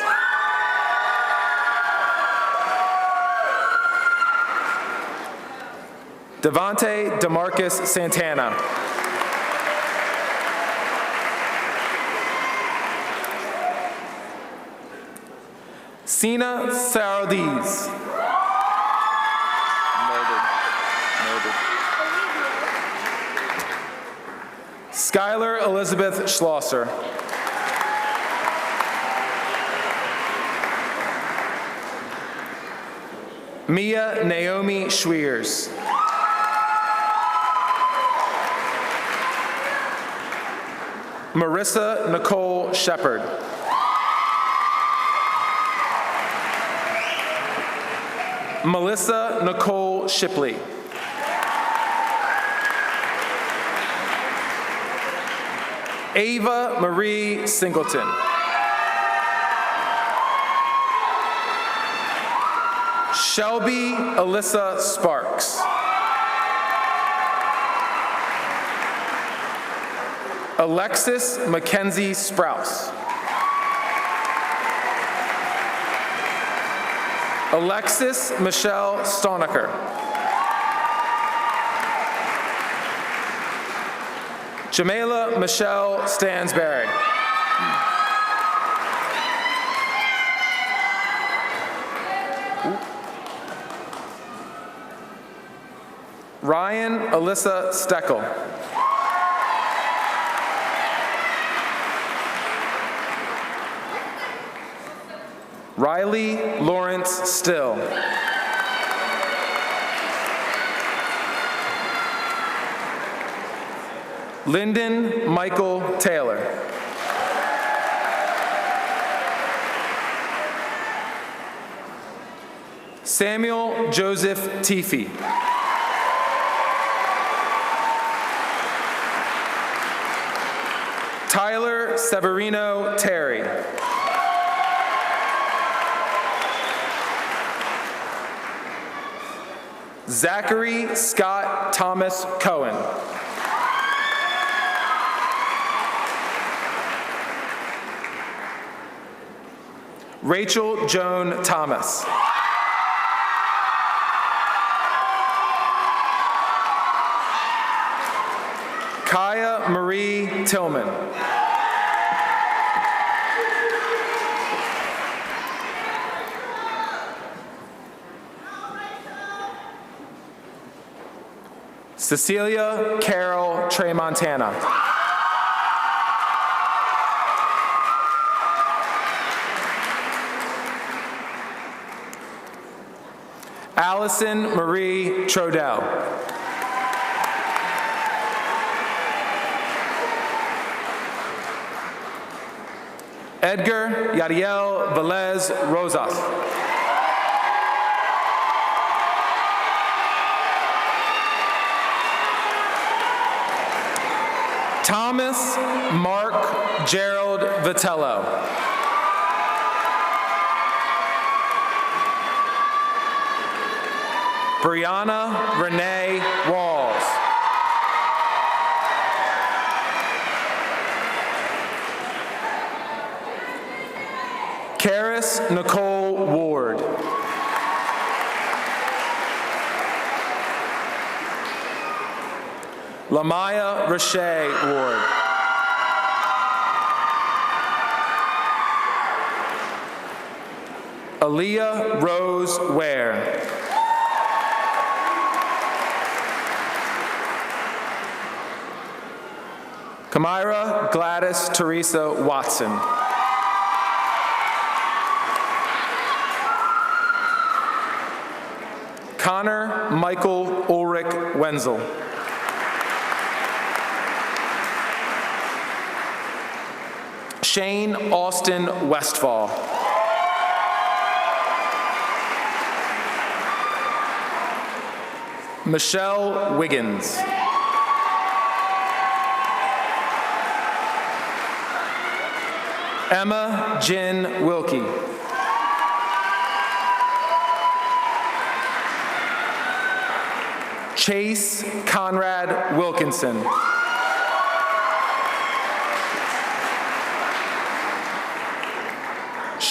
Devontae DeMarcus Santana. Sina Saradiz. Skylar Elizabeth Schlosser. Mia Naomi Schweers. Marissa Nicole Shepard. Melissa Nicole Shipley. Ava Marie Singleton. Shelby Alyssa Sparks. Alexis Mackenzie Sprouse. Alexis Michelle Stonecker. Jamela Michelle Stansberry. Ryan Alyssa Steckel. Riley Lawrence Still. Lyndon Michael Taylor. Samuel Joseph Teefy. Tyler Severino Terry. Zachary Scott Thomas Cohen. Rachel Joan Thomas. Kaya Marie Tillman. Cecilia Carol Tremontana. Allison Marie Trodell. Edgar Yadiel Velez Rosas. Thomas Mark Gerald Vitello. Brianna Renee Walls. Karis Nicole Ward. Lamaya Rashay Ward. Aaliyah Rose Ware. Kamira Gladys Teresa Watson. Connor Michael Ulrich Wenzel. Shane Austin Westfall. Michelle Wiggins. Emma Jin Wilkie. Chase Conrad Wilkinson.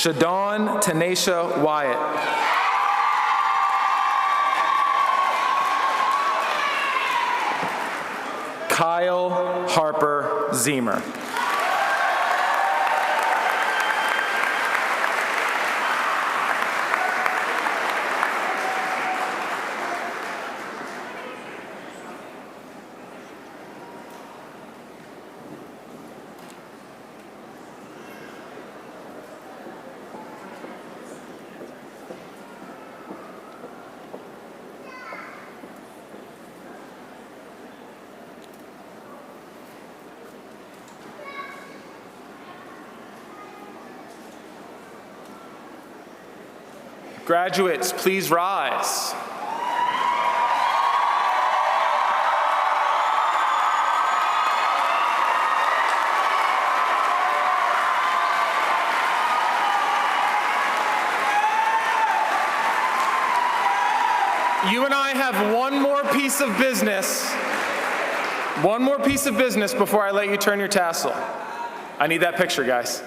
Shadon Tanisha Wyatt. Kyle Harper Zemer. Graduates, please rise. You and I have one more piece of business. One more piece of business before I let you turn your tassel. I need that picture, guys.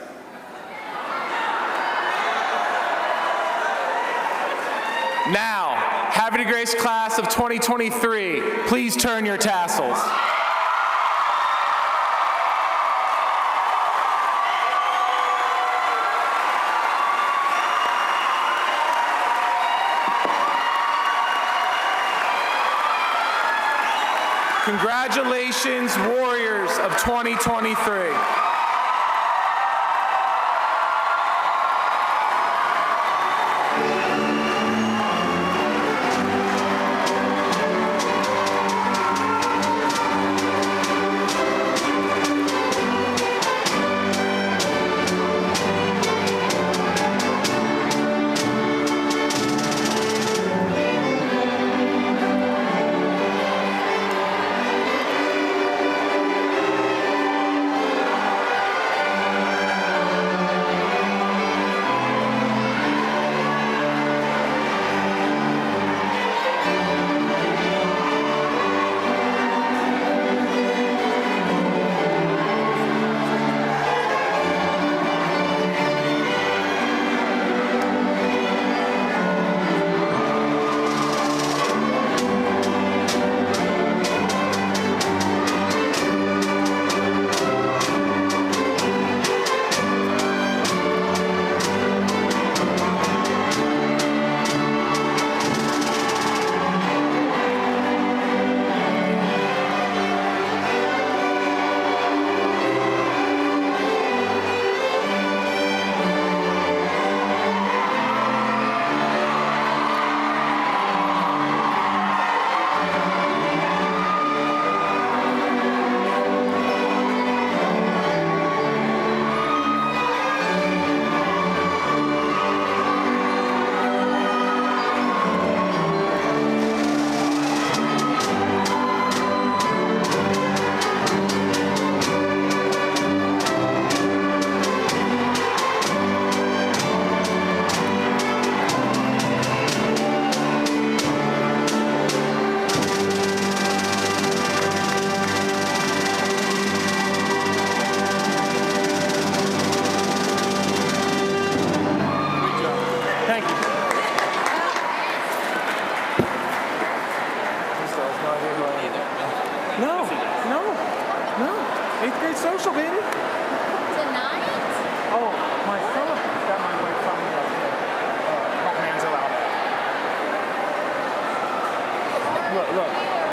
Now, Havre de Grace class of 2023, please turn your tassels. Congratulations, Warriors of 2023. Thank you.